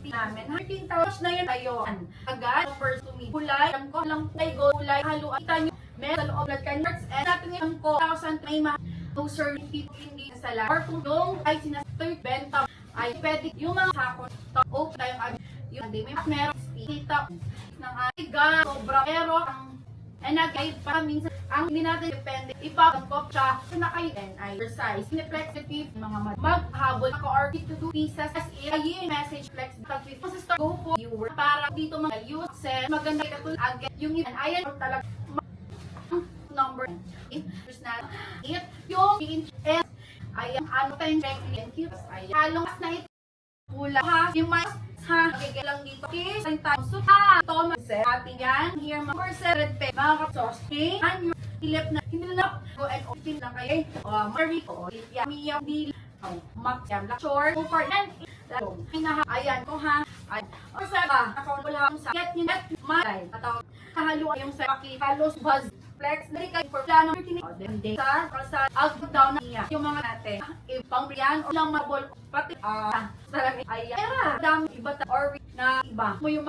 namin. 13,000 na yan tayo. Agad, first to me. Kulay, alam ko lang go, kulay, haluan. Kita nyo, meron sa loob blood candidates. And natin ngayon ko, 1,000 may mga user hindi sa lahat. Or kung yung ay sinasay, benta, ay pwede yung mga sakon, open tayong agad. Yung hindi, may meron, kita ng aliga, sobra, pero ang nag-guide pa minsan, ang hindi natin depende, ipapangkop siya sa naka-UN ay exercise, flexibility, mga maghabol ako or to do pieces as i message flex go for viewer para dito mga use maganda ito agad yung ilan ayan talaga number first na it yung s ayan ano tayong thank you ayan halong na ito pula ha yung may ha kaya lang dito kiss ang tayo so ha Thomas ating yan here mga red pe mga kapsos and yung ilip na hindi na go and open na kayo Marie ko Mia di Max yan short over and ayan ko ha ay o sa ba account wala sa get nyo net may ataw kahalo yung sa halos buzz flex na kayo for plano day sa out down na niya yung mga natin ipang yan o lang mabol pati talaga ayan dami iba or na iba mo yung